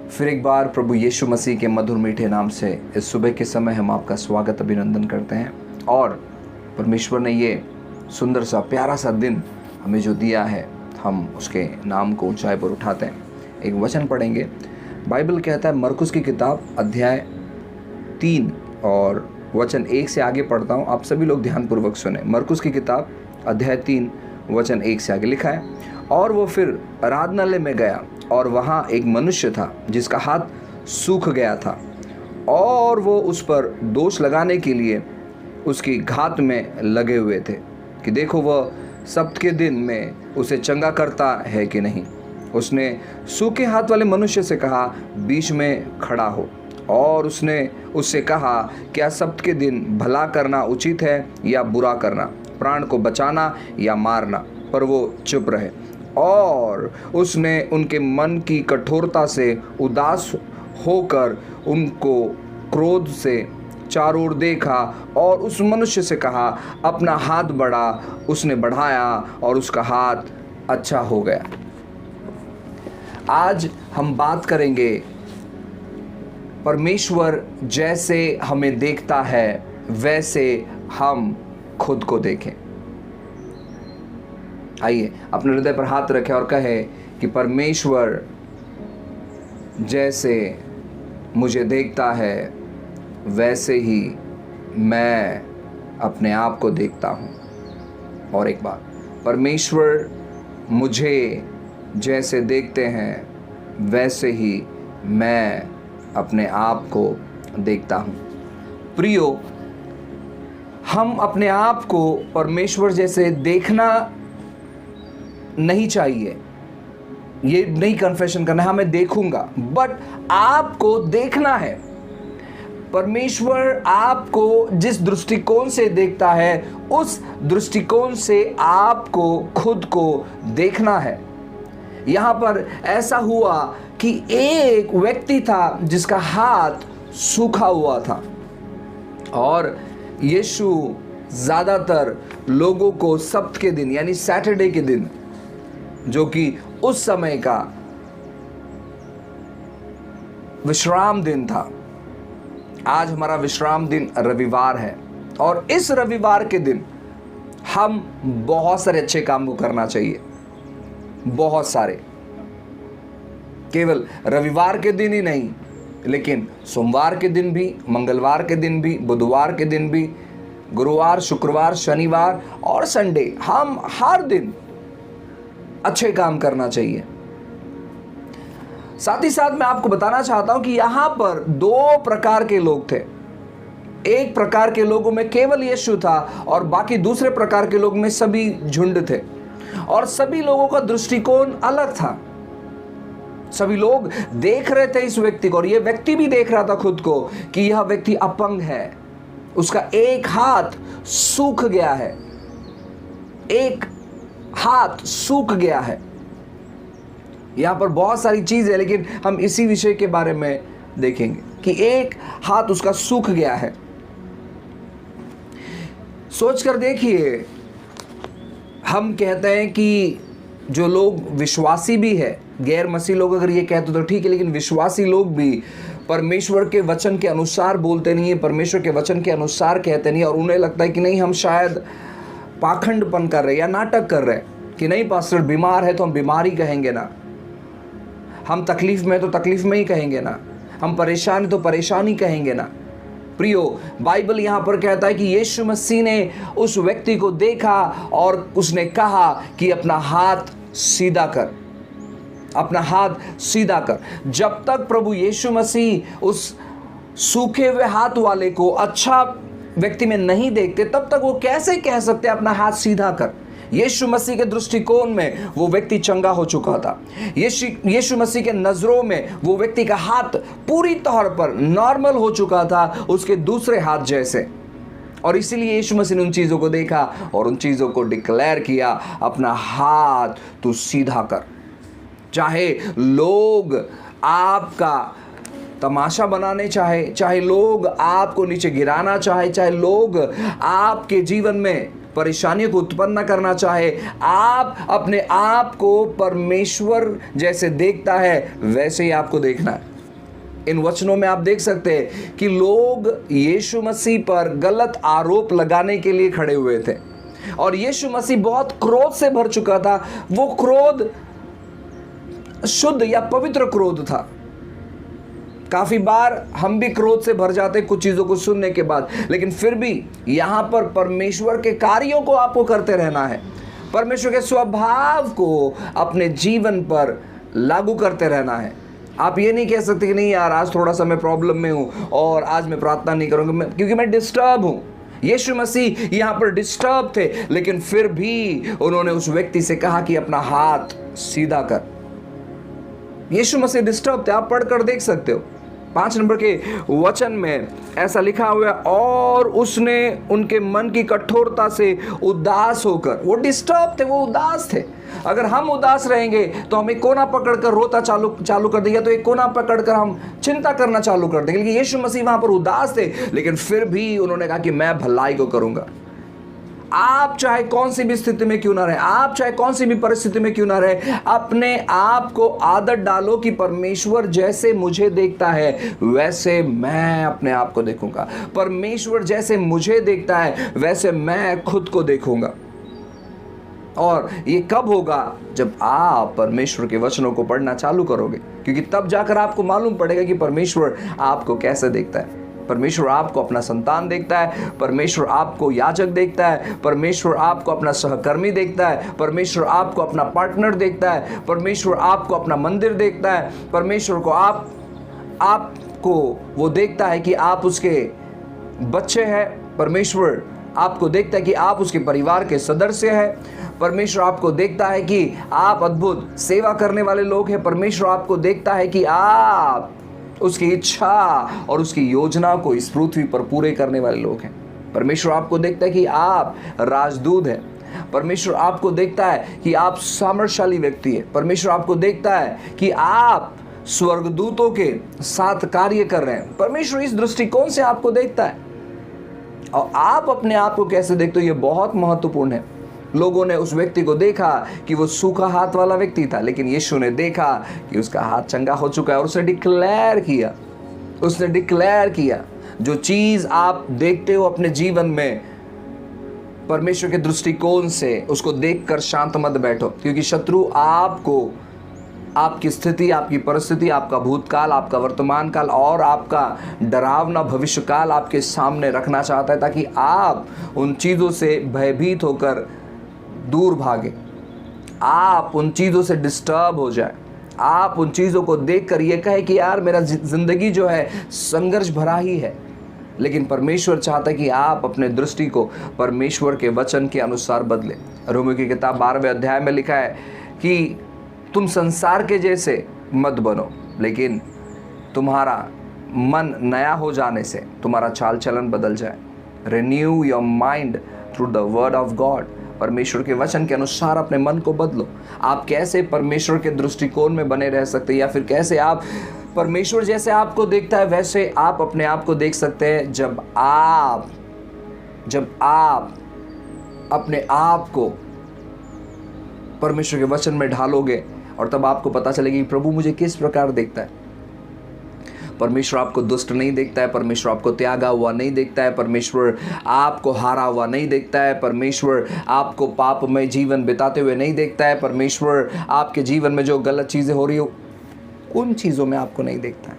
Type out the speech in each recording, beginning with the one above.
फिर एक बार प्रभु यीशु मसीह के मधुर मीठे नाम से इस सुबह के समय हम आपका स्वागत अभिनंदन करते हैं। और परमेश्वर ने ये सुंदर सा प्यारा सा दिन हमें जो दिया है, हम उसके नाम को ऊंचाई पर उठाते हैं। एक वचन पढ़ेंगे। बाइबल कहता है, मरकुस की किताब अध्याय 3 और वचन 1 से आगे पढ़ता हूँ। आप सभी लोग ध्यानपूर्वक सुने। मरकुस की किताब अध्याय 3 वचन 1 से आगे लिखा है, और वो फिर आराधनालय में गया और वहाँ एक मनुष्य था जिसका हाथ सूख गया था, और वो उस पर दोष लगाने के लिए उसकी घात में लगे हुए थे कि देखो वह सब्त के दिन में उसे चंगा करता है कि नहीं। उसने सूखे हाथ वाले मनुष्य से कहा, बीच में खड़ा हो। और उसने उससे कहा, क्या सब्त के दिन भला करना उचित है या बुरा करना, प्राण को बचाना या मारना? पर वो चुप रहे। और उसने उनके मन की कठोरता से उदास होकर उनको क्रोध से चारों ओर देखा और उस मनुष्य से कहा, अपना हाथ बढ़ा। उसने बढ़ाया और उसका हाथ अच्छा हो गया। आज हम बात करेंगे, परमेश्वर जैसे हमें देखता है वैसे हम खुद को देखें। आइए अपने हृदय पर हाथ रखें और कहे कि परमेश्वर जैसे मुझे देखता है वैसे ही मैं अपने आप को देखता हूँ। और एक बार, परमेश्वर मुझे जैसे देखते हैं वैसे ही मैं अपने आप को देखता हूँ। प्रियो, हम अपने आप को परमेश्वर जैसे देखना नहीं चाहिए। ये नहीं कन्फेशन करना है, मैं देखूंगा, बट आपको देखना है। परमेश्वर आपको जिस दृष्टिकोण से देखता है उस दृष्टिकोण से आपको खुद को देखना है। यहां पर ऐसा हुआ कि एक व्यक्ति था जिसका हाथ सूखा हुआ था, और यीशु ज्यादातर लोगों को सब्त के दिन यानी सैटरडे के दिन, जो कि उस समय का विश्राम दिन था। आज हमारा विश्राम दिन रविवार है, और इस रविवार के दिन हम बहुत सारे अच्छे काम को करना चाहिए। बहुत सारे, केवल रविवार के दिन ही नहीं, लेकिन सोमवार के दिन भी, मंगलवार के दिन भी, बुधवार के दिन भी, गुरुवार, शुक्रवार, शनिवार और संडे, हम हर दिन अच्छे काम करना चाहिए। साथ ही साथ मैं आपको बताना चाहता हूं कि यहां पर 2 प्रकार के लोग थे। एक प्रकार के लोगों में केवल यीशु था, और बाकी दूसरे प्रकार के लोग में सभी झुंड थे, और सभी लोगों का दृष्टिकोण अलग था। सभी लोग देख रहे थे इस व्यक्ति को, और यह व्यक्ति भी देख रहा था खुद को कि यह व्यक्ति अपंग है। उसका एक हाथ सूख गया है, एक हाथ सूख गया है। यहां पर बहुत सारी चीज है, लेकिन हम इसी विषय के बारे में देखेंगे कि एक हाथ उसका सूख गया है। सोचकर देखिए, हम कहते हैं कि जो लोग विश्वासी भी है, गैर मसीह लोग अगर ये कहते तो ठीक है, लेकिन विश्वासी लोग भी परमेश्वर के वचन के अनुसार बोलते नहीं है, परमेश्वर के वचन के अनुसार कहते नहीं, और उन्हें लगता है कि नहीं, हम शायद पाखंडपन कर रहे या नाटक कर रहे कि नहीं, पास्टर बीमार है तो हम बीमार ही कहेंगे ना, हम तकलीफ में तो तकलीफ में ही कहेंगे ना, हम परेशान है तो परेशान ही कहेंगे ना। प्रियो, बाइबल यहां पर कहता है कि यीशु मसीह ने उस व्यक्ति को देखा और उसने कहा कि अपना हाथ सीधा कर, अपना हाथ सीधा कर। जब तक प्रभु यीशु मसीह उस सूखे हुए हाथ वाले को अच्छा व्यक्ति में नहीं देखते, तब तक वो कैसे कह सकते अपना हाथ सीधा कर। यीशु मसीह के दृष्टिकोण में वो व्यक्ति चंगा हो चुका था। यीशु मसीह के नजरों में वो व्यक्ति का हाथ पूरी तौर पर नॉर्मल हो चुका था, उसके दूसरे हाथ जैसे। और इसीलिए यीशु मसीह ने उन चीजों को देखा और उन चीजों को डिक्लेयर किया, अपना हाथ तू सीधा कर। चाहे लोग आपका तमाशा बनाने चाहे, चाहे लोग आपको नीचे गिराना चाहे, चाहे लोग आपके जीवन में परेशानियों को उत्पन्न करना चाहे, आप अपने आप को परमेश्वर जैसे देखता है वैसे ही आपको देखना है। इन वचनों में आप देख सकते हैं कि लोग यीशु मसीह पर गलत आरोप लगाने के लिए खड़े हुए थे और यीशु मसीह बहुत क्रोध से भर चुका था। वो क्रोध शुद्ध या पवित्र क्रोध था। काफी बार हम भी क्रोध से भर जाते कुछ चीजों को सुनने के बाद, लेकिन फिर भी यहां पर परमेश्वर के कार्यों को आपको करते रहना है, परमेश्वर के स्वभाव को अपने जीवन पर लागू करते रहना है। आप ये नहीं कह सकते कि नहीं यार आज थोड़ा सा मैं प्रॉब्लम में हूं और आज मैं प्रार्थना नहीं करूंगा क्योंकि मैं डिस्टर्ब हूं। यीशु मसीह यहां पर डिस्टर्ब थे, लेकिन फिर भी उन्होंने उस व्यक्ति से कहा कि अपना हाथ सीधा कर। यीशु मसीह डिस्टर्ब थे, आप पढ़कर देख सकते हो। 5 नंबर के वचन में ऐसा लिखा हुआ है, और उसने उनके मन की कठोरता से उदास होकर, वो डिस्टर्ब थे, वो उदास थे। अगर हम उदास रहेंगे तो हम एक कोना पकड़कर रोता चालू कर देंगे, तो एक कोना पकड़कर हम चिंता करना चालू कर देंगे। लेकिन यीशु मसीह वहां पर उदास थे, लेकिन फिर भी उन्होंने कहा कि मैं भलाई को करूंगा। आप चाहे कौन सी भी स्थिति में क्यों ना रहे, आप चाहे कौन सी भी परिस्थिति में क्यों ना रहे, अपने आप को आदत डालो कि परमेश्वर जैसे मुझे देखता है वैसे मैं अपने आप को देखूंगा। परमेश्वर जैसे मुझे देखता है वैसे मैं खुद को देखूंगा। और ये कब होगा? जब आप परमेश्वर के वचनों को पढ़ना चालू करोगे, क्योंकि तब जाकर आपको मालूम पड़ेगा कि परमेश्वर आपको कैसे देखता है। परमेश्वर आपको अपना संतान देखता है, परमेश्वर आपको याजक देखता है, परमेश्वर आपको अपना सहकर्मी देखता है, परमेश्वर आपको अपना पार्टनर देखता है, परमेश्वर आपको अपना मंदिर देखता है, परमेश्वर को आपको वो देखता है कि आप उसके बच्चे हैं, परमेश्वर आपको देखता है कि आप उसके परिवार के सदस्य हैं, परमेश्वर आपको देखता है कि आप अद्भुत सेवा करने वाले लोग हैं, परमेश्वर आपको देखता है कि आप उसकी इच्छा और उसकी योजना को इस पृथ्वी पर पूरे करने वाले लोग हैं। परमेश्वर आपको देखता है कि आप राजदूत हैं, परमेश्वर आपको देखता है कि आप सामर्थ्यशाली व्यक्ति हैं, परमेश्वर आपको देखता है कि आप स्वर्गदूतों के साथ कार्य कर रहे हैं। परमेश्वर इस दृष्टिकोण से आपको देखता है। और आप अपने आप को कैसे देखते हो, ये बहुत महत्वपूर्ण है। लोगों ने उस व्यक्ति को देखा कि वो सूखा हाथ वाला व्यक्ति था, लेकिन यीशु ने देखा कि उसका हाथ चंगा हो चुका है और उसने डिक्लेयर किया जो चीज आप देखते हो अपने जीवन में, परमेश्वर के दृष्टिकोण से उसको देखकर शांत मत बैठो, क्योंकि शत्रु आपको, आपकी स्थिति, आपकी परिस्थिति, आपका भूतकाल, आपका वर्तमान काल और आपका डरावना भविष्य काल आपके सामने रखना चाहता है, ताकि आप उन चीज़ों से भयभीत होकर दूर भागे, आप उन चीज़ों से डिस्टर्ब हो जाए, आप उन चीज़ों को देखकर ये कहे कि यार मेरा जिंदगी जो है संघर्ष भरा ही है। लेकिन परमेश्वर चाहता है कि आप अपने दृष्टि को परमेश्वर के वचन के अनुसार बदले। रोमियो की किताब 12वें अध्याय में लिखा है कि तुम संसार के जैसे मत बनो, लेकिन तुम्हारा मन नया हो जाने से तुम्हारा चाल चलन बदल जाए। Renew your mind through the word of God. परमेश्वर के वचन के अनुसार अपने मन को बदलो। आप कैसे परमेश्वर के दृष्टिकोण में बने रह सकते हैं, या फिर कैसे आप परमेश्वर जैसे आपको देखता है वैसे आप अपने आप को देख सकते हैं, जब आप अपने आप को परमेश्वर के वचन में ढालोगे, और तब आपको पता चलेगा कि प्रभु मुझे किस प्रकार देखता है। परमेश्वर आपको दुष्ट नहीं देखता है, परमेश्वर आपको त्यागा हुआ नहीं देखता है, परमेश्वर आपको हारा हुआ नहीं देखता है, परमेश्वर आपको पापमय जीवन बिताते हुए नहीं देखता है, परमेश्वर आपके जीवन में जो गलत चीज़ें हो रही हो उन चीज़ों में आपको नहीं देखता है।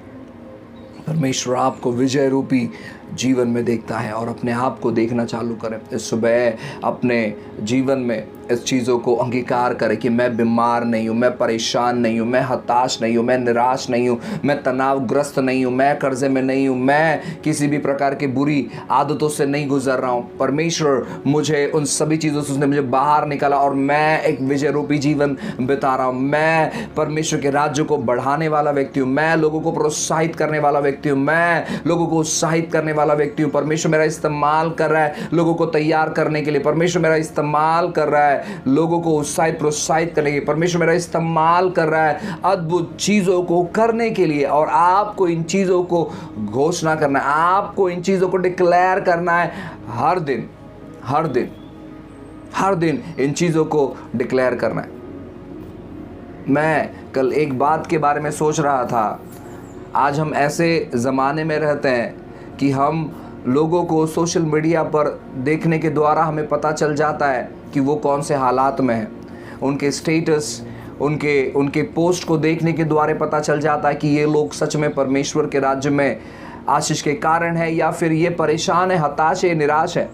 परमेश्वर आपको विजय रूपी जीवन में देखता है। और अपने आप को देखना चालू करें। इस सुबह अपने जीवन में इस चीज़ों को अंगीकार करें कि मैं बीमार नहीं हूँ, मैं परेशान नहीं हूँ, मैं हताश नहीं हूँ, मैं निराश नहीं हूँ, मैं तनावग्रस्त नहीं हूँ, मैं कर्जे में नहीं हूँ, मैं किसी भी प्रकार की बुरी आदतों से नहीं गुजर रहा हूँ। परमेश्वर मुझे उन सभी चीज़ों से उसने मुझे बाहर निकाला और मैं एक विजय रूपी जीवन बिता रहा हूँ। मैं परमेश्वर के राज्य को बढ़ाने वाला व्यक्ति हूँ, मैं लोगों को प्रोत्साहित करने वाला व्यक्ति हूँ, मैं लोगों को उत्साहित करने वाला व्यक्ति हूँ। परमेश्वर मेरा इस्तेमाल कर रहा है लोगों को तैयार करने के लिए। परमेश्वर मेरा इस्तेमाल कर रहा है लोगों को उत्साहित प्रोत्साहित करने के लिए। परमेश्वर मेरा इस्तेमाल कर रहा है अद्भुत चीज़ों को करने के लिए। और आपको इन चीज़ों को घोषणा करना है, आपको इन चीज़ों को डिक्लेयर करना है हर दिन हर दिन हर दिन इन चीज़ों को डिक्लेयर करना है। मैं कल एक बात के बारे में सोच रहा था। आज हम ऐसे ज़माने में रहते हैं कि हम लोगों को सोशल मीडिया पर देखने के द्वारा हमें पता चल जाता है कि वो कौन से हालात में हैं। उनके स्टेटस, उनके पोस्ट को देखने के द्वारा पता चल जाता है कि ये लोग सच में परमेश्वर के राज्य में आशीष के कारण है या फिर ये परेशान है, हताश है, निराश है।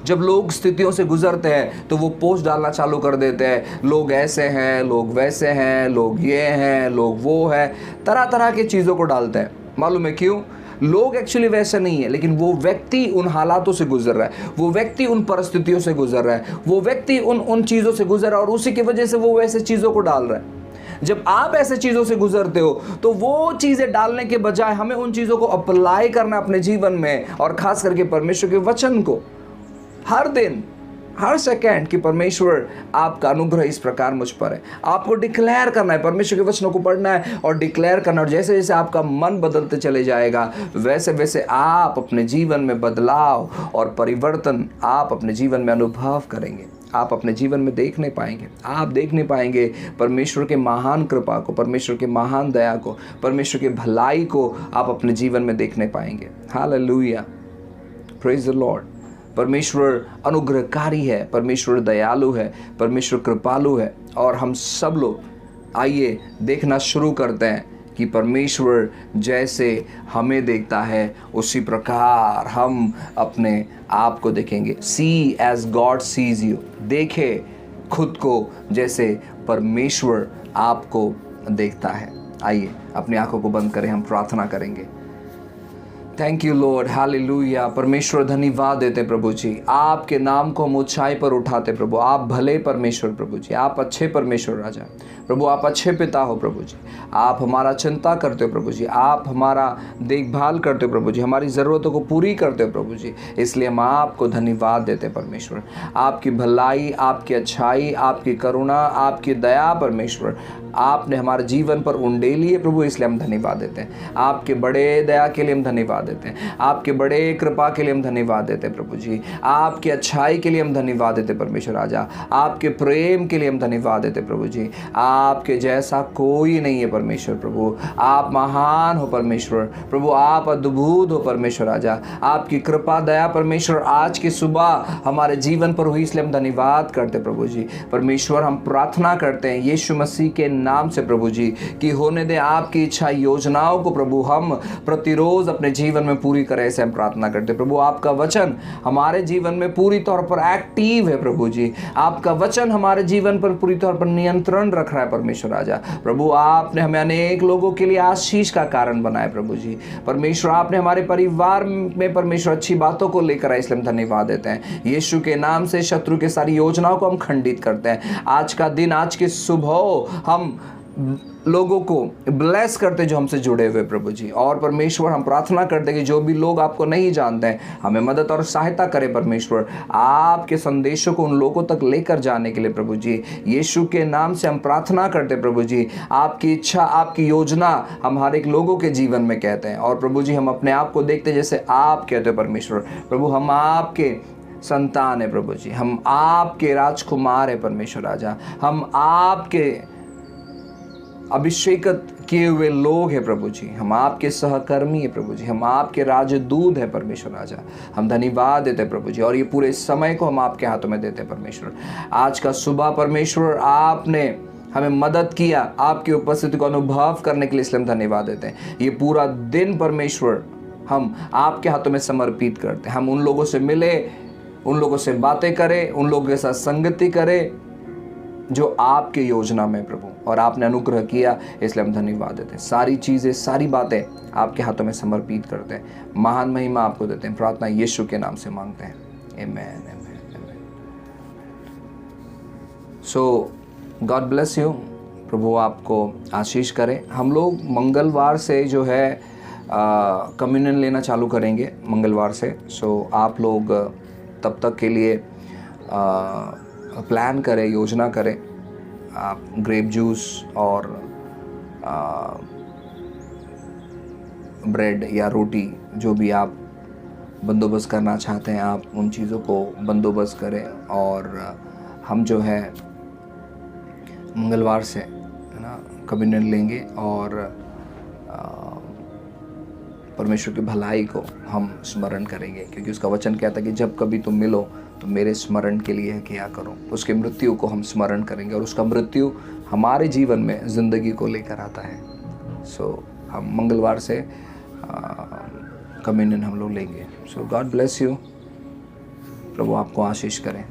जब लोग स्थितियों से गुजरते हैं तो वो पोस्ट डालना चालू कर देते हैं, लोग ऐसे हैं, लोग वैसे हैं, लोग ये हैं, लोग वो है, तरह तरह की चीज़ों को डालते हैं। मालूम है क्यों? लोग एक्चुअली वैसे नहीं है, लेकिन वो व्यक्ति उन हालातों से गुजर रहा है, वो व्यक्ति उन परिस्थितियों से गुजर रहा है, वो व्यक्ति उन चीज़ों से गुजर रहा है और उसी की वजह से वो वैसे चीज़ों को डाल रहा है। जब आप ऐसे चीज़ों से गुजरते हो तो वो चीज़ें डालने के बजाय हमें उन चीज़ों को अप्लाई करना अपने जीवन में, और खास करके परमेश्वर के वचन को हर दिन, हर सेकंड कि परमेश्वर आपका अनुग्रह इस प्रकार मुझ पर है। आपको डिक्लेयर करना है, परमेश्वर के वचनों को पढ़ना है और डिक्लेयर करना। और जैसे जैसे आपका मन बदलते चले जाएगा वैसे वैसे आप अपने जीवन में बदलाव और परिवर्तन आप अपने जीवन में अनुभव करेंगे। आप अपने जीवन में देखने पाएंगे, आप देखने पाएंगे परमेश्वर के महान कृपा को, परमेश्वर के महान दया को, परमेश्वर के भलाई को आप अपने जीवन में देखने पाएंगे। Hallelujah, praise the Lord. परमेश्वर अनुग्रहकारी है, परमेश्वर दयालु है, परमेश्वर कृपालु है। और हम सब लोग आइए देखना शुरू करते हैं कि परमेश्वर जैसे हमें देखता है उसी प्रकार हम अपने आप को देखेंगे। सी एज गॉड सीज यू, देखे खुद को जैसे परमेश्वर आपको देखता है। आइए अपनी आंखों को बंद करें, हम प्रार्थना करेंगे। Thank you Lord, hallelujah. परमेश्वर धन्यवाद देते प्रभु जी, आपके नाम को हम ऊंचाई पर उठाते प्रभु। आप भले परमेश्वर प्रभु जी, आप अच्छे परमेश्वर राजा प्रभु, आप अच्छे पिता हो प्रभु जी। आप हमारा चिंता करते हो प्रभु जी, आप हमारा देखभाल करते हो प्रभु जी, हमारी ज़रूरतों को पूरी करते हो प्रभु जी। इसलिए हम आपको धन्यवाद देते परमेश्वर। आपकी भलाई, आपकी अच्छाई, आपकी करुणा, आपकी दया परमेश्वर आपने हमारे जीवन पर उंडेली है प्रभु, इसलिए हम धन्यवाद देते हैं। आपके बड़े दया के लिए हम धन्यवाद देते हैं, आपके बड़े कृपा के लिए हम धन्यवाद देते हैं प्रभु जी, आपकी अच्छाई के लिए हम धन्यवाद देते परमेश्वर राजा, आपके प्रेम के लिए हम धन्यवाद देते प्रभु जी। आपके जैसा कोई नहीं है परमेश्वर प्रभु, आप महान हो परमेश्वर प्रभु, आप अद्भुत हो परमेश्वर राजा। आपकी कृपा दया परमेश्वर आज की सुबह हमारे जीवन पर हुई, इसलिए हम धन्यवाद करते प्रभु जी। परमेश्वर हम प्रार्थना करते हैं यीशु मसीह के नाम से प्रभु जी कि होने दे आपकी इच्छा योजनाओं को प्रभु हम प्रतिरोज अपने जीवन में पूरी करें, ऐसे हम प्रार्थना करते प्रभु। आपका वचन हमारे जीवन में पूरी तौर पर एक्टिव है प्रभु जी, आपका वचन हमारे जीवन पर पूरी तौर पर नियंत्रण रख रहा है परमेश्वर राजा प्रभु। आपने हमें अनेक लोगों के लिए आशीष का कारण बनाया प्रभु जी। परमेश्वर आपने हमारे परिवार में परमेश्वर अच्छी बातों को लेकर आए, इसलिए हम धन्यवाद देते हैं। यीशु के नाम से शत्रु के सारी योजनाओं को हम खंडित करते हैं। आज का दिन, आज की सुबह हम लोगों को ब्लेस करते जो हमसे जुड़े हुए प्रभु जी। और परमेश्वर हम प्रार्थना करते कि जो भी लोग आपको नहीं जानते हैं हमें मदद और सहायता करें परमेश्वर, आपके संदेशों को उन लोगों तक लेकर जाने के लिए प्रभु जी। यीशु के नाम से हम प्रार्थना करते प्रभु जी, आपकी इच्छा, आपकी योजना हम हर एक लोगों के जीवन में कहते हैं। और प्रभु जी हम अपने आप को देखते जैसे आप कहते हो परमेश्वर प्रभु, हम आपके संतान है प्रभु जी, हम आपके राजकुमार है परमेश्वर राजा, हम आपके अभिषेकत किए हुए लोग हैं प्रभु जी, हम आपके सहकर्मी है प्रभु जी, हम आपके राजदूत है परमेश्वर राजा। हम धन्यवाद देते प्रभु जी और ये पूरे समय को हम आपके हाथों में देते परमेश्वर। आज का सुबह परमेश्वर आपने हमें मदद किया आपकी उपस्थिति को अनुभव करने के लिए, इसलिए हम धन्यवाद देते हैं। ये पूरा दिन परमेश्वर हम आपके हाथों में समर्पित करते हैं। हम उन लोगों से मिले, उन लोगों से बातें करें, उन लोगों के साथ संगति करें जो आपके योजना में प्रभु, और आपने अनुग्रह किया, इसलिए हम धन्यवाद देते हैं। सारी चीज़ें, सारी बातें आपके हाथों में समर्पित करते हैं। महान महिमा आपको देते हैं। प्रार्थना यीशु के नाम से मांगते हैं, आमेन, आमेन, आमेन। सो गॉड ब्लेस यू, प्रभु आपको आशीष करे। हम लोग मंगलवार से जो है कम्युनियन लेना चालू करेंगे मंगलवार से। सो आप लोग तब तक के लिए प्लान करें, योजना करें। आप ग्रेप जूस और ब्रेड या रोटी जो भी आप बंदोबस्त करना चाहते हैं, आप उन चीज़ों को बंदोबस्त करें। और हम जो है मंगलवार से है ना कम्युनियन लेंगे और परमेश्वर की भलाई को हम स्मरण करेंगे, क्योंकि उसका वचन कहता है कि जब कभी तुम मिलो तो मेरे स्मरण के लिए किया करो। उसके मृत्यु को हम स्मरण करेंगे और उसका मृत्यु हमारे जीवन में ज़िंदगी को लेकर आता है। सो हम मंगलवार से कम्युनियन हम लोग लेंगे। सो गॉड ब्लेस यू। प्रभु आपको आशीष करें।